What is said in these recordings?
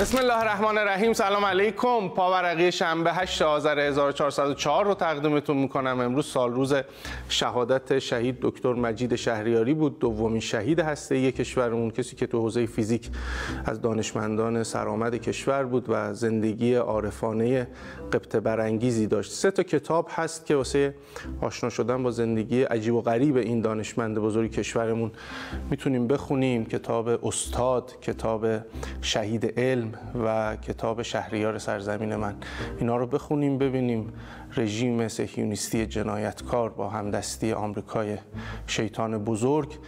بسم الله الرحمن الرحیم. سلام علیکم. پاورقی شنبه 8 آذر 1404 رو تقدیمتون میکنم. امروز سال روز شهادت شهید دکتر مجید شهریاری بود، دومین شهید هسته‌ای کشورمون، کسی که تو حوزه فیزیک از دانشمندان سرآمد کشور بود و زندگی عارفانه غبطه برانگیزی داشت. 3 تا کتاب هست که واسه آشنا شدن با زندگی عجیب و غریب این دانشمند بزرگ کشورمون میتونیم بخونیم. کتاب استاد، کتاب شهید علم و کتاب شهریار سرزمین من. اینا رو بخونیم ببینیم رژیم صهیونیستی جنایتکار با همدستی آمریکای شیطان بزرگ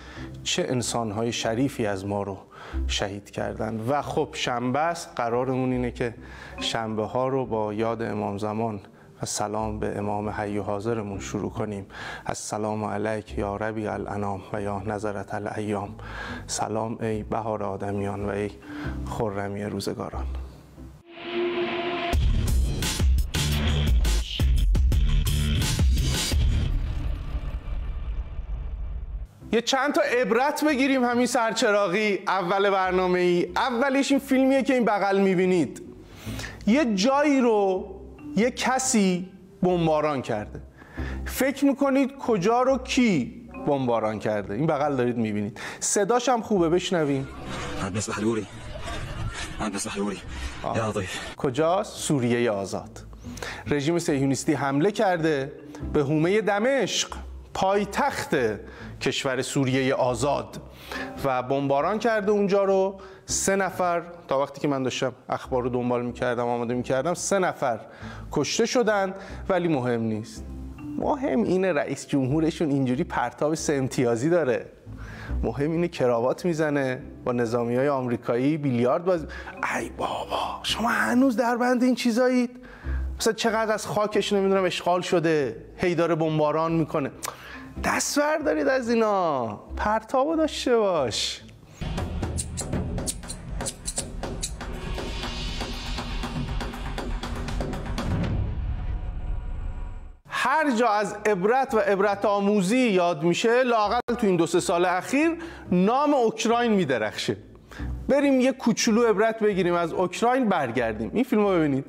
چه انسانهای شریفی از ما رو شهید کردن. و خب شنبه است، قرارمون اینه که شنبه ها رو با یاد امام زمان و سلام به امام حی و حاضرمون شروع کنیم. السلام علیک یا ربیع الانام و یا نظرت الایام. سلام ای بهار آدمیان و ای خرمی روزگاران. یه چند تا عبرت بگیریم همین سرچراغی اول برنامه ای. اولیش این فیلمیه که این بغل میبینید. یه جایی رو یه کسی بمباران کرده. فکر میکنید کجا رو کی بمباران کرده؟ این بغل دارید میبینید. صداش هم خوبه، بشنویم. کجاست؟ سوریه آزاد. رژیم صهیونیستی حمله کرده به حومه دمشق، پایتخت کشور سوریه آزاد، و بمباران کرده اونجا رو. 3 نفر، تا وقتی که من داشتم اخبار رو دنبال میکردم آماده میکردم، 3 نفر کشته شدند. ولی مهم نیست. مهم اینه رئیس جمهورشون اینجوری پرتاب 3 امتیازی داره. مهم اینه کراوات میزنه با نظامیای آمریکایی بیلیارد بازی. ای بابا، شما هنوز در بند این چیزایید؟ مثلا چقدر از خاکش نمیدونم اشغال شده، هی داره بمباران میکنه. دست بردارید از اینا، پرتابو داشته باش. هر جا از عبرت و عبرت آموزی یاد میشه، لااقل تو این 2-3 سال اخیر نام اوکراین میدرخشه. بریم یه کوچولو عبرت بگیریم از اوکراین، برگردیم. این فیلمو ببینید.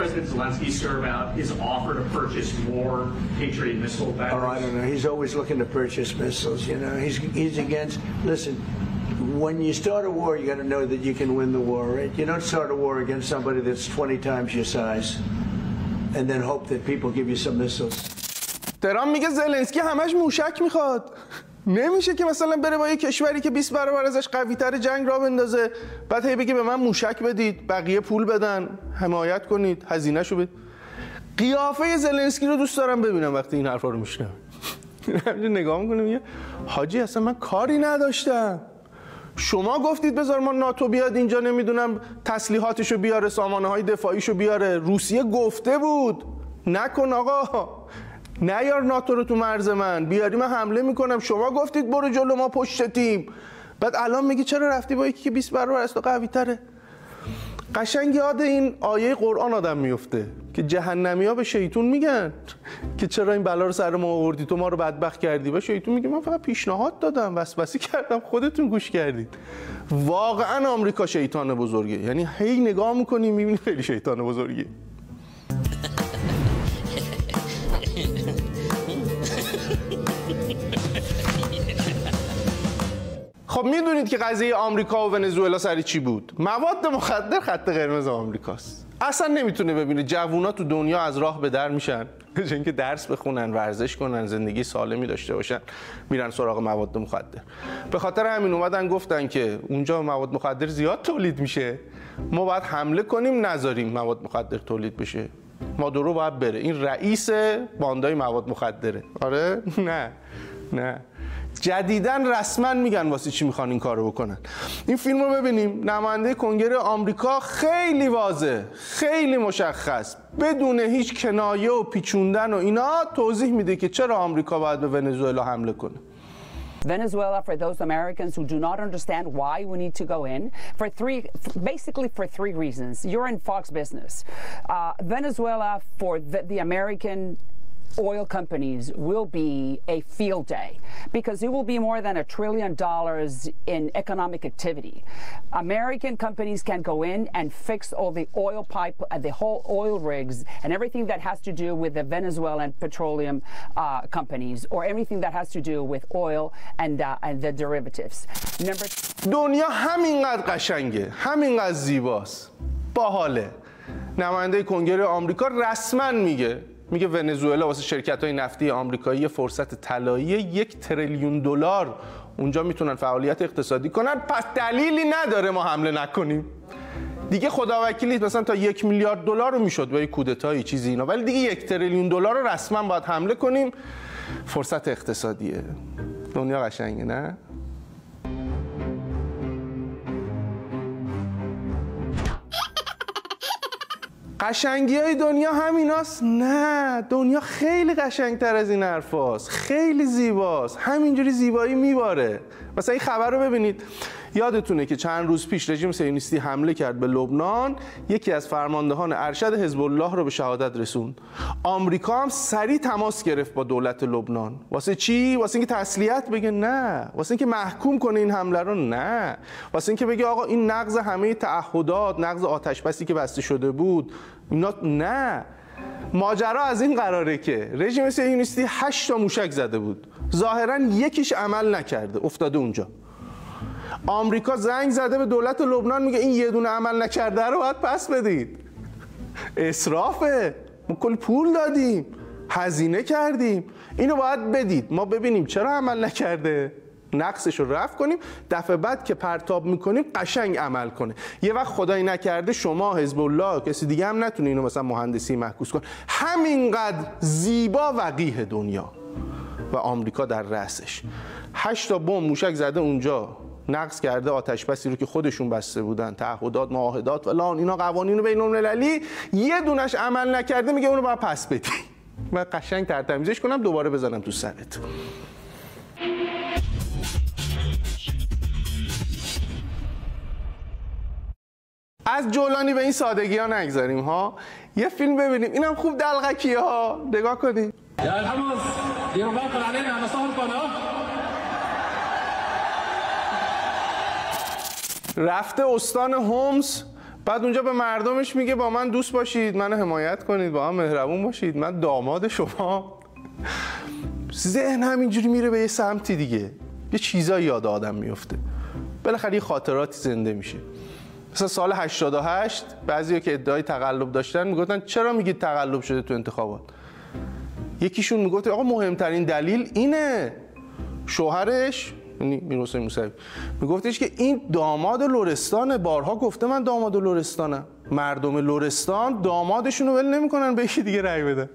President Zelensky sir about his offer to purchase more Patriot missile batteries? Oh, I don't know. He's always looking to purchase missiles. You know, he's against. Listen, when you start a war, you got to know that you can win the war, right? You don't start a war against somebody that's 20 times your size, and then hope that people give you some missiles. ترامپ میگه زلنسکی همش موشک میخواد. نمیشه که مثلا بره با یه کشوری که 20 برابر ازش قوی‌تر جنگ را بندازه، بعد هی بگه به من موشک بدید، بقیه پول بدن، حمایت کنید، هزینه‌شو بدید. قیافه زلنسکی رو دوست دارم ببینم وقتی این حرفا رو میشنم. همینجوری نگاه میکنه میگه حاجی اصلا من کاری نداشتم. شما گفتید بذار ما ناتو بیاد اینجا، نمیدونم تسلیحاتشو بیاره، سامانه‌های دفاعیشو بیاره. روسیه گفته بود نکن آقا، نیار ناتو رو تو مرز من، بیاری من حمله میکنم. شما گفتید برو جلو، ما پشتتیم. بعد الان میگی چرا رفتی با یکی که 20 برابر از تو قوی تره؟ قشنگ یاد این آیه قرآن آدم میفته که جهنمیا به شیطون میگن که چرا این بلا رو سر ما آوردی، تو ما رو بدبخت کردی. و شیطون میگه من فقط پیشنهاد دادم، وسوسه کردم، خودتون گوش کردید. واقعا آمریکا شیطان بزرگه. یعنی هی نگاه میکنی میبینی خیلی شیطان بزرگه. خب میدونید که قضیه آمریکا و ونزوئلا سر چی بود؟ مواد مخدر خط قرمز آمریکاست. اصلا نمیتونه ببینه جوونا تو دنیا از راه به در میشن، به اینکه درس بخونن، ورزش کنن، زندگی سالمی داشته باشن، میرن سراغ مواد مخدر. به خاطر همین اومدن گفتن که اونجا مواد مخدر زیاد تولید میشه، ما باید حمله کنیم نذاریم مواد مخدر تولید بشه. مادورو باید بره. این رئیس باندای مواد مخدره. آره؟ نه. جدیدن رسما میگن واسه چی میخوان این کارو بکنن. این فیلم رو ببینیم. نماینده کنگره آمریکا خیلی واضح، خیلی مشخص، بدون هیچ کنایه و پیچوندن و اینا توضیح میده که چرا آمریکا باید به ونزوئلا حمله کنه. Venezuela, for those Americans who do not understand why we need to go in, basically for three reasons. You're in Fox Business. Venezuela, for the American oil companies will be a field day because it will be more than $1 trillion in economic activity. American companies can go in and fix all the oil pipe, the whole oil rigs and everything that has to do with the Venezuelan petroleum companies or everything that has to do with oil and the derivatives. دنیا همینقدر قشنگه، همینقدر زیباست، باحاله. نماینده کنگره آمریکا رسما میگه ونزوئلا واسه شرکت‌های نفتی آمریکایی فرصت طلایی $1 تریلیون اونجا میتونن فعالیت اقتصادی کنن، پس دلیلی نداره ما حمله نکنیم. دیگه خداوکیلی مثلا تا $1 میلیارد رو میشد با کودتایی چیزی اینا، ولی دیگه $1 تریلیون رو رسما باید حمله کنیم. فرصت اقتصادیه. دنیا قشنگه نه؟ قشنگی های دنیا همیناست؟ نه، دنیا خیلی قشنگتر از این حرفاست، خیلی زیباست، همینجوری زیبایی میباره. مثلا این خبر رو ببینید، یادتونه که چند روز پیش رژیم صهیونیستی حمله کرد به لبنان، یکی از فرماندهان ارشد حزب الله رو به شهادت رسوند. آمریکا هم سریع تماس گرفت با دولت لبنان. واسه چی؟ واسه اینکه تسلیت بگه؟ نه. واسه اینکه محکوم کنه این حمله رو؟ نه. واسه اینکه بگه آقا این نقض همه تعهدات، نقض آتشبسی که بسته شده بود، اینا نه. ماجرا از این قراره که رژیم صهیونیستی 8 تا موشک زده بود، ظاهراً یکیش عمل نکرده، افتاده اونجا. آمریکا زنگ زده به دولت لبنان، میگه این یه دونه عمل نکرده رو باید پس بدید. اسرافه، ما کلی پول دادیم، هزینه کردیم، اینو باید بدید، ما ببینیم چرا عمل نکرده، نقصش رو رفع کنیم، دفعه بعد که پرتاب میکنیم قشنگ عمل کنه. یه وقت خدایی نکرده شما حزب الله کسی دیگه هم نتونه اینو مثلا مهندسی معکوس کنه. همینقدر زیبا وقیح دنیا و آمریکا در رأسش. 8 تا بمب موشک زده اونجا، نقض کرده آتشبسی رو که خودشون بسته بودن، تعهدات، معاهدات فلان، اینا قوانین بین‌المللی، یه دونش عمل نکرده، میگه اونو باید پس بدی. من قشنگ ترتمیزش کنم دوباره بزنم تو سرت. از جولانی به این سادگی ها نگذاریم ها. یه فیلم ببینیم، اینم خوب دلغکیه ها، نگاه کنید. رفته استان هومز، بعد اونجا به مردمش میگه با من دوست باشید، منو حمایت کنید، با هم مهربون باشید، من داماد شما. ذهن همینجوری میره به یه سمتی دیگه، یه چیزایی یاد آدم میفته، بالاخره یه خاطراتی زنده میشه. مثلا سال 88 بعضیا که ادعای تقلب داشتن میگفتن چرا میگید تقلب شده تو انتخابات؟ یکیشون میگفت آقا مهمترین دلیل اینه، شوهرش یعنی میرحسین موسوی میگفتش که این داماد لرستانه، بارها گفته من داماد لرستانم، مردم لرستان دامادشون رو ول نمیکنن به یکی دیگه رأی بدن.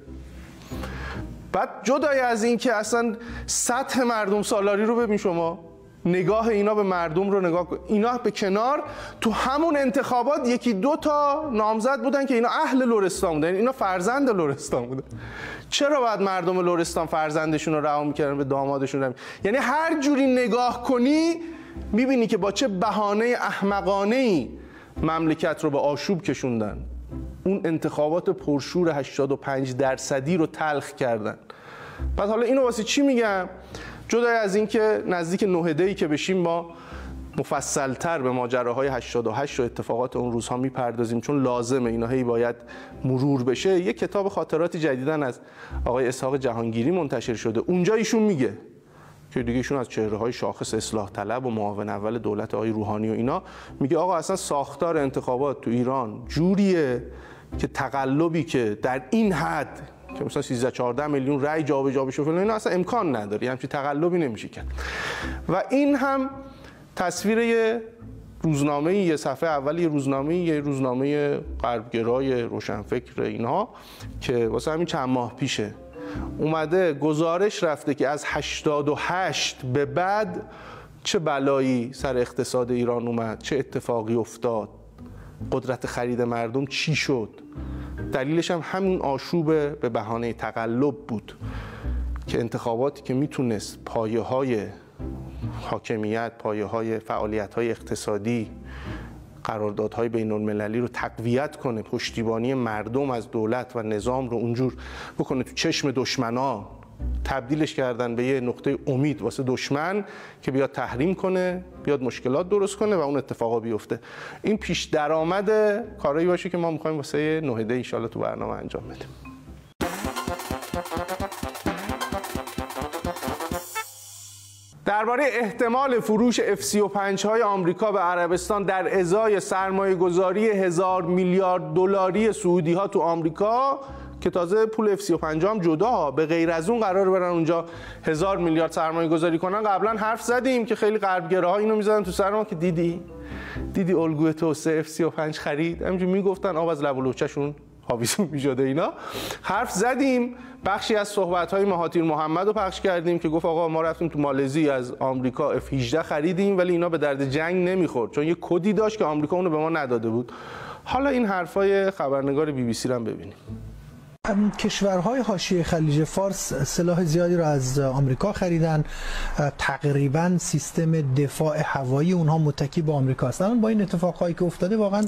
بعد جدای از این که اصلا سطح مردم سالاری رو ببین شما، نگاه اینا به مردم رو نگاه کن، اینا به کنار تو همون انتخابات یکی دو تا نامزد بودن که اینا اهل لرستان بودن، اینا فرزند لرستان بودن. چرا باید مردم لرستان فرزندشون رو رها میکردن به دامادشون رو؟ یعنی هر جوری نگاه کنی میبینی که با چه بهانه احمقانه‌ای مملکت رو به آشوب کشوندن. اون انتخابات پرشور 85% رو تلخ کردن. بعد حالا اینو واسه چی میگم؟ جدای از این که نزدیک 9 دی که بشیم ما مفصلتر به ماجراهای 88 و اتفاقات اون روزها میپردازیم، چون لازمه اینا هی باید مرور بشه. یک کتاب خاطراتی جدیدن از آقای اسحاق جهانگیری منتشر شده، اونجا ایشون میگه که دیگه ایشون از چهره‌های شاخص اصلاح طلب و معاون اول دولت آقای روحانی و اینا میگه آقا اصلا ساختار انتخابات تو ایران جوریه که تقلبی که در این حد که مثلا 13-14 میلیون رأی جابجا بشه فلان، اینا اصلا امکان نداره، همچین تقلبی نمیشه کرد. و این هم تصویر یه روزنامه، یه صفحه اول یه روزنامه غربگرای روشنفکر اینها که واسه همین چند ماه پیشه اومده گزارش رفته که از 88 به بعد چه بلایی سر اقتصاد ایران اومد، چه اتفاقی افتاد، قدرت خرید مردم چی شد. دلیلش هم همون آشوب به بهانه تقلب بود که انتخاباتی که میتونست پایه‌های حاکمیت، پایه‌های فعالیت‌های اقتصادی، قراردادهای بین‌المللی رو تقویت کنه، پشتیبانی مردم از دولت و نظام رو اونجور بکنه تو چشم دشمنا، تبدیلش کردن به یه نقطه امید واسه دشمن که بیاد تحریم کنه، بیاد مشکلات درست کنه و اون اتفاقا بیفته. این پیش درآمد کارایی باشه که ما می‌خوایم واسه 9 ان شاءالله تو برنامه انجام بدیم. درباره احتمال فروش F-35 های آمریکا به عربستان در ازای سرمایه‌گذاری 1000 میلیارد دلاری سعودی ها تو آمریکا که تازه پول F-35 هم جدا، به غیر از اون قرار برن اونجا 1000 میلیارد سرمایه گذاری کنن. قبلا حرف زدیم که خیلی غربگراها اینو میزدن تو سر ما که دیدی الگوی توسعه F-35 خرید، همینجوری میگفتن آب از لب و لوچه‌شون آویزون میشده اینا. حرف زدیم، بخشی از صحبت‌های مهاتیر محمد رو پخش کردیم که گفت آقا ما رفتیم تو مالزی از آمریکا F-18 خریدیم ولی اینا به درد جنگ نمیخورد چون یه کدی داشت که آمریکا اونو به ما نداده بود. حالا این حرفای خبرنگار BBC رو هم ببینیم. کشورهای حاشیه خلیج فارس سلاح زیادی رو از آمریکا خریدن، تقریبا سیستم دفاع هوایی اونها متکی به آمریکا هستن. با این اتفاقایی که افتاده واقعا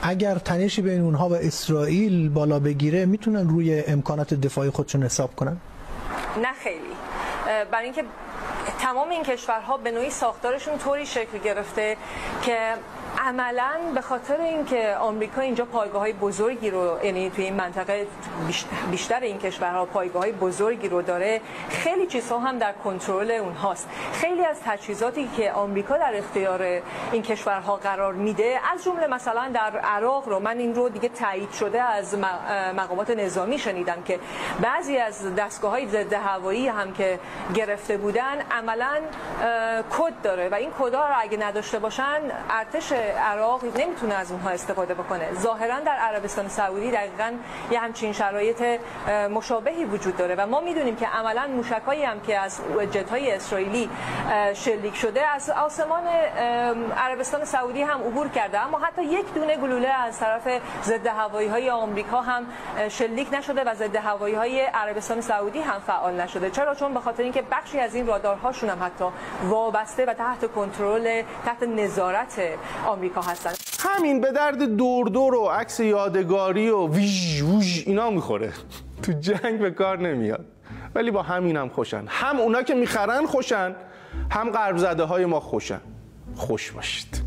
اگر تنشی بین اونها و اسرائیل بالا بگیره میتونن روی امکانات دفاعی خودشون حساب کنن؟ نه خیلی، برای اینکه تمام این کشورها به نوعی ساختارشون طوری شکل گرفته که عملاً به خاطر اینکه آمریکا اینجا پایگاه‌های بزرگی رو، یعنی توی این منطقه بیشتر این کشورها پایگاه‌های بزرگی رو داره، خیلی چیزها هم در کنترل اونهاست. خیلی از تجهیزاتی که آمریکا در اختیار این کشورها قرار میده، از جمله مثلا در عراق رو، من این رو دیگه تایید شده از مقامات نظامی شنیدم که بعضی از دستگاه‌های ضد هوایی هم که گرفته بودن عملاً کد داره و این کدها رو اگه نداشته باشن ارتش عراق نمیتونه از اونها استفاده بکنه. ظاهرا در عربستان سعودی دقیقاً یه همچین شرایط مشابهی وجود داره و ما میدونیم که عملاً موشکایی هم که از جت‌های اسرائیلی شلیک شده از آسمان عربستان سعودی هم عبور کرده، اما حتی یک دونه گلوله از طرف ضد هوایی‌های آمریکا هم شلیک نشده و ضد هوایی‌های عربستان سعودی هم فعال نشده. چرا؟ چون به خاطر اینکه بخشی از این رادارهاشون هم حتی وابسته و تحت کنترل، تحت نظارت آمریکا هستن. همین به درد دور و عکس یادگاری و ویژ ووژ اینا میخوره، تو جنگ به کار نمیاد. ولی با همین هم خوشن، هم اونا که میخرن خوشن، هم غرب زده های ما خوشن. خوش باشید.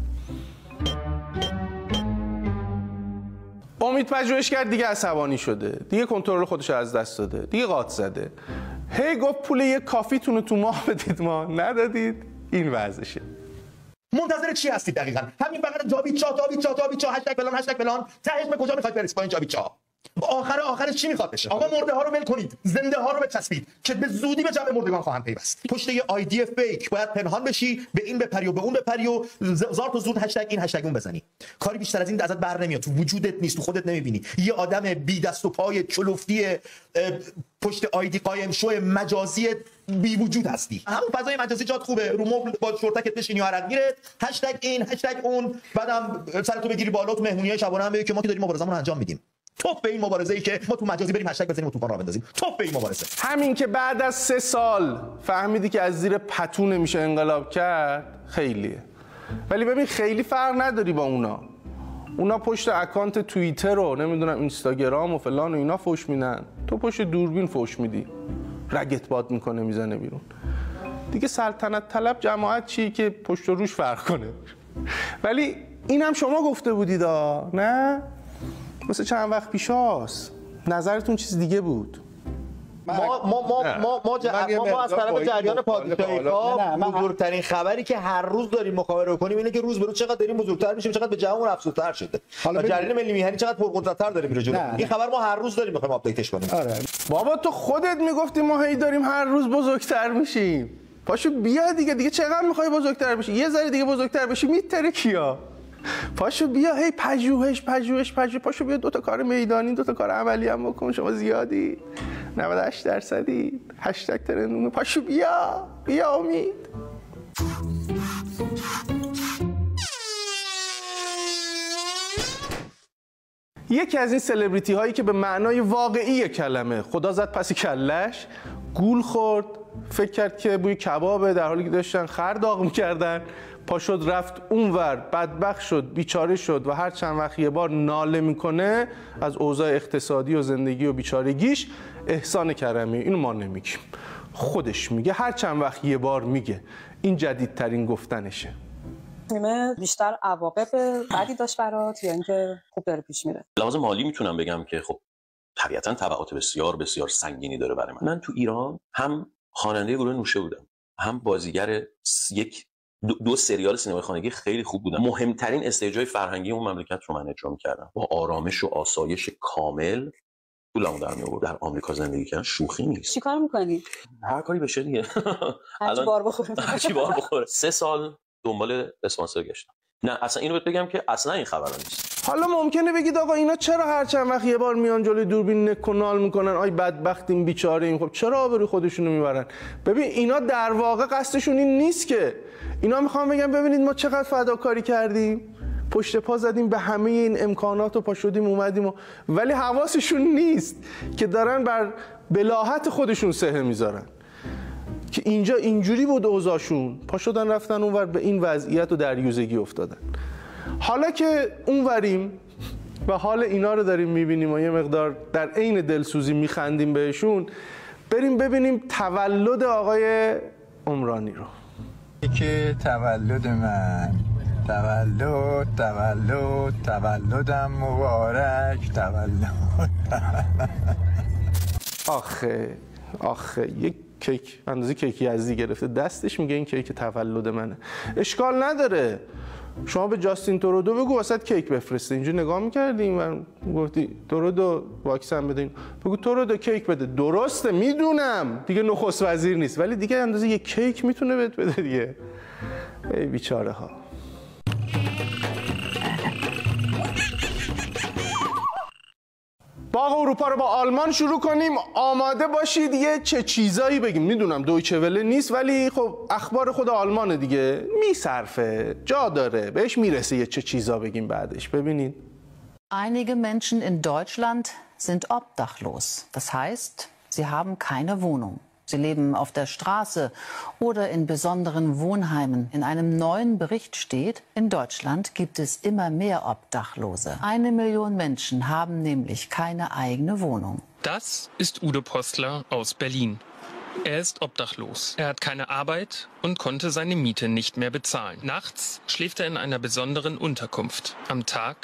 امید پژوهشگر دیگه عصبانی شده، دیگه کنترل خودش از دست داده، دیگه قاط زده. هی گفت پول یک کافیتون رو تو ماه بدید، ما ندادید، این وضعشه. منتظر چی هستید دقیقاً؟ همین فقط جاوید چا هشتگ فلان تهش به کجا میخواید برسید با این جاوید چا؟ آخرش چی میخواد بشه؟ آقا مرده ها رو ول کنید، زنده ها رو بچسبید که به زودی به جمع مردگان خواهند پیوست. پشت یه آیدی فیک باید پنهان بشی، به این بپری و به اون بپری و زارت و زود هشتگ این هشتگ اون بزنی. کاری بیشتر از این ازت بر نمیاد، تو وجودت نیست، تو خودت نمیبینی. یه آدم بی دست و پای چلفتی پشت آیدی قایم شو مجازی بی وجود هستی. همون فضای مجازی جات خوبه، رو مبل با شورتکت بشینی و عرق گیرت، هشتگ این هشتگ اون، بعدم سرتو بگیری بالا تو مهمونی‌های شبانه هم بگی که ما که داریم مبارزه‌مون انجام میدیم. توپ به این مبارزه‌ای که ما تو مجازی بریم هشتگ بزنیم و طوفان راه بندازیم. توپ به این مبارزه. همین که بعد از 3 سال فهمیدی که از زیر پتو نمیشه انقلاب کرد، خیلیه. ولی ببین خیلی فرق نداری با اونا پشت اکانت توییتر و نمیدونم اینستاگرام و فلان و اینا فوش میدن، تو پشت دوربین فوش میدی، رگت باد میکنه میزنه بیرون. دیگه سلطنت طلب جماعت چی که پشت و روش فرق کنه. ولی اینم شما گفته بودید نه؟ مثل چند وقت پیشاست، نظرتون چیز دیگه بود. ما از طرف جریان پادشاهی‌ها بزرگترین خبری که هر روز داریم مخابره کنیم اینه که روز به روز چقدر داریم بزرگتر میشیم، چقدر به جهان افزودتر شده. حالا جریان ملی میهنی چقدر پرقدرت‌تر داره میره جلو. این خبر ما هر روز داریم میخوایم آپدیتش کنیم. آره. بابا تو خودت میگفتی ما هی داریم هر روز بزرگتر میشیم. پاشو بیا دیگه چقدر میخوای بزرگتر بشی؟ یه ذره دیگه بزرگتر بشی میتره کیا؟ پاشو بیا هی پژوهش پاشو بیا 2 تا کار میدانی 2 تا کار عملی هم بکن. شما زیادی 98% هشتگ ترندومه. پاشو بیا امید. یکی از این سلبریتی هایی که به معنای واقعی کلمه خدا زد پس کلش، گول خورد، فکر کرد که بوی کبابه در حالی که داشتن خر داغ می‌کردن، پا شد رفت اونور، بدبخت شد، بیچاره شد و هر چند وقت یه بار ناله میکنه از اوضاع اقتصادی و زندگی و بیچارگیش، احسان کرمی. اینو ما نمیگیم، خودش میگه، هر چند وقت یه بار میگه. این جدیدترین گفتنشه. بیشتر عواقب بدی داشت برات یا اینکه خوب داره پیش میره؟ لحاظ مالی میتونم بگم که خب طبیعتاً تبعات بسیار بسیار سنگینی داره برای من. من تو ایران هم خواننده گروه نوشه بودم، هم بازیگر دو سریال سینمای خانگی خیلی خوب بودم. مهمترین استیج‌های فرهنگی اون مملکت رو من اجرا می‌کردم با آرامش و آسایش کامل. پولمو در می‌آورد. در آمریکا زندگی کردن شوخی نیست. چیکار می‌کنی؟ هر کاری بشه دیگه. هر چی بار بخوره. هر چی بار بخوره. 3 سال دنبال اسپانسر گشتم. نه اصلا اینو بهت بگم که اصلا این خبرا نیست. حالا ممکنه بگید آقا اینا چرا هر چند وقت یه بار میان جلوی دوربین نکنال میکنن، آی بدبختیم بیچاره‌ایم، خب چرا آبروی خودشونو میبرن؟ ببین اینا در واقع قصدشون این نیست که. اینا میخوان بگن ببینید ما چقدر فداکاری کردیم، پشت پا زدیم به همه این امکانات و پا شدیم اومدیم ولی حواسشون نیست که دارن بر بلاهت خودشون سهه میذارن که اینجا اینجوری بود اوضاعشون، پا شدن رفتن اونور به این وضعیت و دریوزگی افتادن. حالا که اونوریم و حال اینا رو داریم میبینیم و یه مقدار در عین دلسوزی میخندیم بهشون، بریم ببینیم تولد آقای عمرانی رو. که تولد من، تولدم مبارک، آخه یک کیک اندازه کیک یزدی گرفته دستش، میگه این کیک تولد منه. اشکال نداره، شما به جاستین ترودو بگو واسط کیک بفرسته. اینجا نگاه میکردیم و گفتی ترودو واکسن بدین، بگو ترودو کیک بده. درسته میدونم دیگه نخست وزیر نیست، ولی دیگه اندازه یک کیک میتونه بهت بده دیگه. ای بیچاره ها. باغ اروپا رو با آلمان شروع کنیم. آماده باشید یه چه چیزایی بگیم. میدونم دویچه وله نیست ولی خب اخبار خود آلمانه دیگه، میصرفه، جا داره، بهش میرسه یه چه چیزا بگیم بعدش. ببینید. Einige Menschen in Deutschland sind obdachlos. Das heißt, sie haben keine Wohnung. Sie leben auf der Straße oder in besonderen Wohnheimen. In einem neuen Bericht steht, in Deutschland gibt es immer mehr Obdachlose. 1 Million Menschen haben nämlich keine eigene Wohnung. Das ist Udo Postler aus Berlin. Er ist obdachlos. Er hat keine Arbeit und konnte seine Miete nicht mehr bezahlen. Nachts schläft er in einer besonderen Unterkunft. Am Tag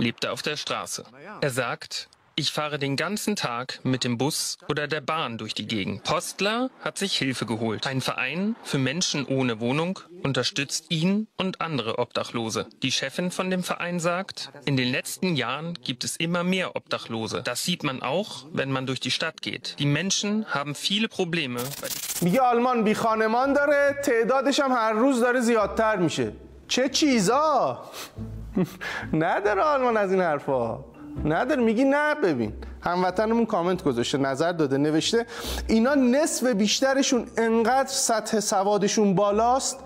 lebt er auf der Straße. Er sagt: Ich fahre den ganzen Tag mit dem Bus oder der Bahn durch die Gegend. Postler hat sich Hilfe geholt. Ein Verein für Menschen ohne Wohnung unterstützt ihn und andere Obdachlose. Die Chefin von dem Verein sagt, in den letzten Jahren gibt es immer mehr Obdachlose. Das sieht man auch, wenn man durch die Stadt geht. Die Menschen haben viele Probleme. میگه آلمان بی خانمان داره، تعدادش هم هر روز داره زیادتر میشه. چه چیزا؟ نداره آلمان از این حرفا. نداره. میگی نه. ببین هموطنمون کامنت گذاشته، نظر داده، نوشته اینا نصف بیشترشون انقدر سطح سوادشون بالاست،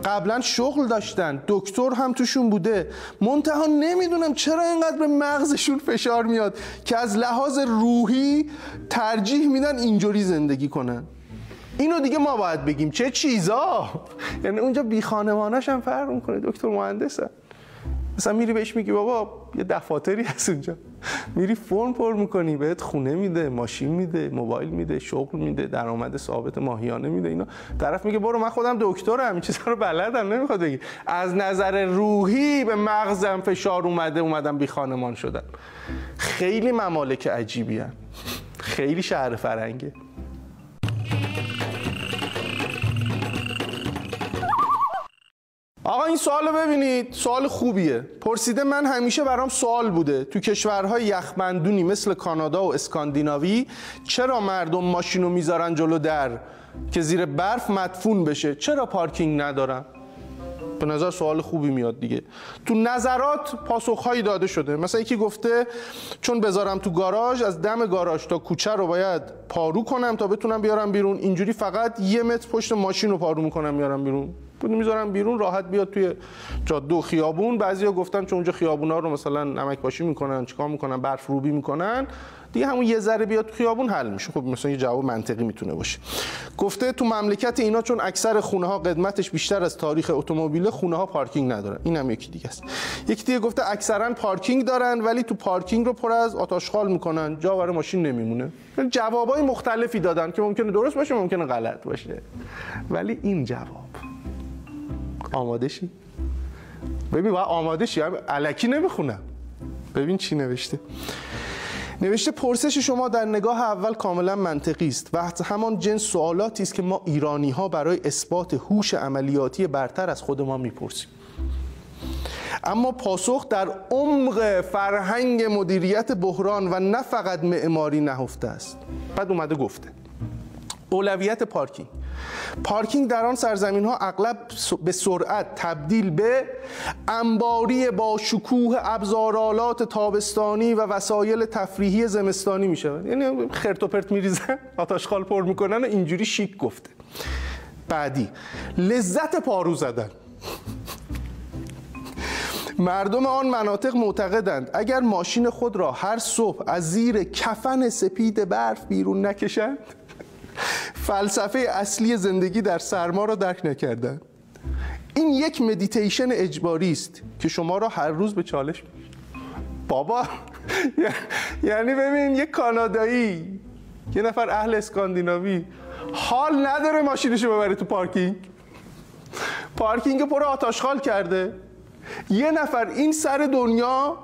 قبلا شغل داشتن، دکتر هم توشون بوده، منتها نمیدونم چرا اینقدر به مغزشون فشار میاد که از لحاظ روحی ترجیح میدن اینجوری زندگی کنن. اینو دیگه ما باید بگیم چه چیزا. یعنی اونجا بی خانمانش هم فرق میکنه، دکتر مهندسن. مثلا میری بهش میگی بابا یه دفاتری هست اونجا، میری فرم پر میکنی، بهت خونه میده، ماشین میده، موبایل میده، شغل میده، درآمد ثابت ماهیانه میده. اینا طرف میگه برو من خودم دکترم، این چیزا رو بلدم. نمیخواد بگی از نظر روحی به مغزم فشار اومدم بی خانمان شدم. خیلی ممالک عجیبی هن. خیلی شهر فرنگه. آقا این سوالو ببینید، سوال خوبیه. پرسیده من همیشه برام سوال بوده تو کشورهای یخبندونی مثل کانادا و اسکاندیناوی چرا مردم ماشینو میذارن جلو در که زیر برف مدفون بشه؟ چرا پارکینگ ندارن؟ به نظر سوال خوبی میاد دیگه. تو نظرات پاسخهایی داده شده. مثلا یکی گفته چون بذارم تو گاراژ، از دم گاراژ تا کوچه رو باید پارو کنم تا بتونم بیارم بیرون، اینجوری فقط 1 متر پشت ماشین رو پارو میکنم میارم بیرون. میذارن بیرون راحت بیاد توی جاده و خیابون. بعضیا گفتن چون اونجا خیابونا رو مثلا نمک پاشی میکنن، چیکار میکنن، برف روبی میکنن، دیگه همون یه ذره بیاد تو خیابون حل میشه. خب مثلا یه جواب منطقی میتونه باشه. گفته تو مملکت اینا چون اکثر خونه ها قدمتش بیشتر از تاریخ اتومبیل، خونه ها پارکینگ ندارن. اینم یکی دیگه است. یکی دیگه گفته اکثرا پارکینگ دارن ولی تو پارکینگ رو پر از آتشخال میکنن، جا برای ماشین نمیمونه. جوابای مختلفی دادن که ممکنه درست باشه ممکنه غلط باشه، ولی این جواب آماده شی. ببین باید آماده شی، الکی نمیخونم. ببین چی نوشته. نوشته پرسش شما در نگاه اول کاملا منطقی است و همان جنس سوالاتی است که ما ایرانی ها برای اثبات هوش عملیاتی برتر از خودمان میپرسیم. اما پاسخ در عمق فرهنگ مدیریت بحران و نه فقط معماری نهفته است. بعد اومده گفته اولویت پارکینگ در آن سرزمین ها اغلب به سرعت تبدیل به انباری با شکوه ابزارالات تابستانی و وسایل تفریحی زمستانی می شود. یعنی خرت و پرت می ریزن، آتشخال پر میکنن و اینجوری شیک گفته. بعدی لذت پارو زدن. مردم آن مناطق معتقدند اگر ماشین خود را هر صبح از زیر کفن سپید برف بیرون نکشند فلسفه اصلی زندگی در سرما را درک نکردند. این یک مدیتیشن اجباری است که شما را هر روز به چالش بابا یعنی ببین یک کانادایی، یه نفر اهل اسکاندیناوی حال نداره ماشینشو ببره تو پارکینگ پر آتشخال کرده. یه نفر این سر دنیا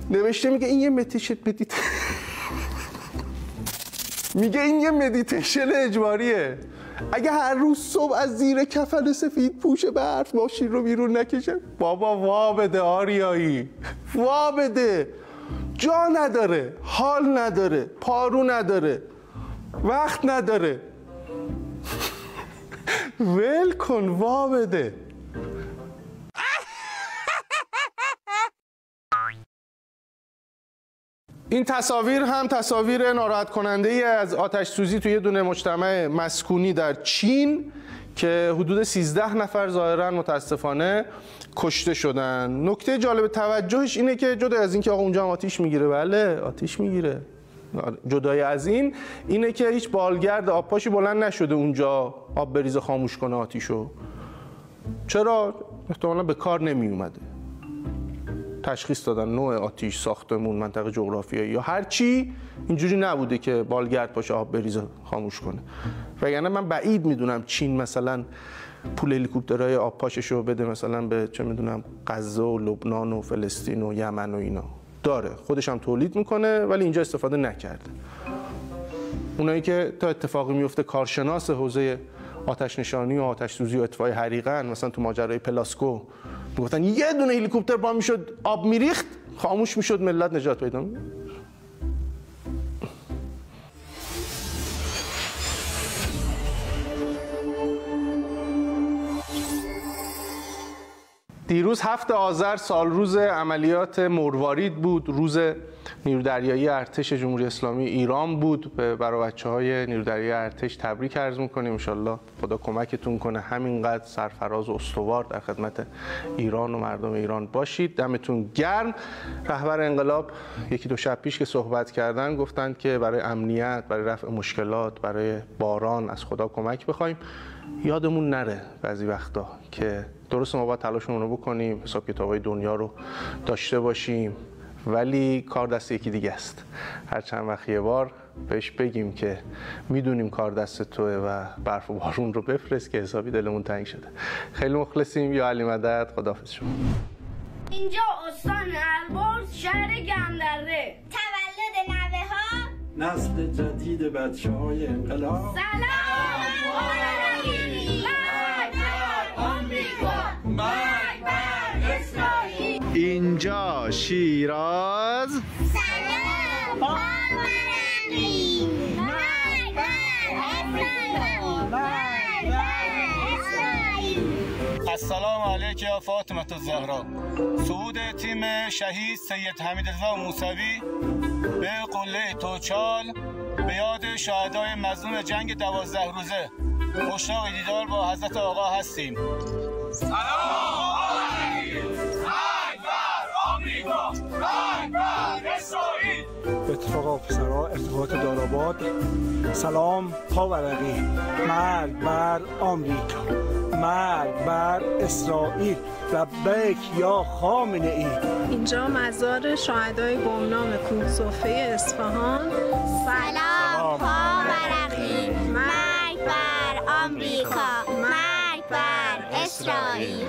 نوشته میگه این یه مدیتیشن اجباریه. اگه هر روز صبح از زیر کفن سفید پوش برف ماشین رو بیرون نکشه، بابا وا بده آریایی، وا بده. جا نداره، حال نداره، پارو نداره، وقت نداره. ول کن، وا بده. این تصاویر هم تصاویر ناراحت کننده ای از آتش سوزی توی یه دونه مجتمع مسکونی در چین که حدود 13 نفر ظاهرا متاسفانه کشته شدن. نکته جالب توجهش اینه که جدا از این که آقا اونجا هم آتیش میگیره، بله آتیش میگیره، جدای از اینه که هیچ بالگرد آبپاشی بلند نشده اونجا آب بریزه خاموش کنه آتیشو. چرا؟ احتمالاً به کار نمی اومده. تشخیص دادن نوع آتیش، ساختمون، منطقه جغرافیایی یا هر چی اینجوری نبوده که بالگرد باشه آب بریزه خاموش کنه. وگرنه من بعید میدونم چین مثلا پول هلیکوپترهای آب پاششو بده مثلا به چه میدونم غزه و لبنان و فلسطین و یمن و اینا. داره، خودش هم تولید میکنه ولی اینجا استفاده نکرده. اونایی که تا اتفاقی میفته کارشناس حوزه آتش نشانی و آتش سوزی و اطفای حریقن، مثلا تو ماجرای پلاسکو میگفتن یه دونه هلیکوپتر با میشد آب میریخت خاموش میشد، ملت نجات پیدا می‌کرد. دیروز 7 آذر سالروز عملیات مروارید بود، روز نیرودریایی ارتش جمهوری اسلامی ایران بود. برای بچه‌های نیرودریایی ارتش تبریک عرض می‌کنیم. ان شاءالله خدا کمکتون کنه همینقدر سرفراز و استوار در خدمت ایران و مردم ایران باشید. دمتون گرم. رهبر انقلاب یکی دو شب پیش که صحبت کردن گفتن که برای امنیت، برای رفع مشکلات، برای باران از خدا کمک بخوایم. یادمون نره بعضی وقتا که درست ما باید تلاشمون رو بکنیم، حساب کتابای دنیا رو داشته باشیم، ولی کار دست یکی دیگه است. هر چند وقت یه بار بهش بگیم که میدونیم کار دست توه و برف و بارون رو بفرست که حسابی دلمون تنگ شده. خیلی مخلصیم. یا علی مدد. خداحافظ شما. اینجا استان البرز، شهر گندره. تولد نوه ها، نسل جدید بچه‌های انقلاب. سلام اینجا شیراز، سلام السلام علیک یا فاطمه الزهرا. صعود تیم شهید سید حمیدرضا موسوی به قله توچال به یاد شهدای مظلوم جنگ 12 روزه. مشتاق دیدار با حضرت آقا هستیم. اتفاق پسرها ارتباط داراباد. سلام پاورقی. مرگ بر آمریکا، مرگ بر اسرائیل، لبیک یا خامنه ای. اینجا مزار شهدای گمنام کوهصفه اصفهان. سلام پاورقی. مرگ بر آمریکا، مرگ بر اسرائیل.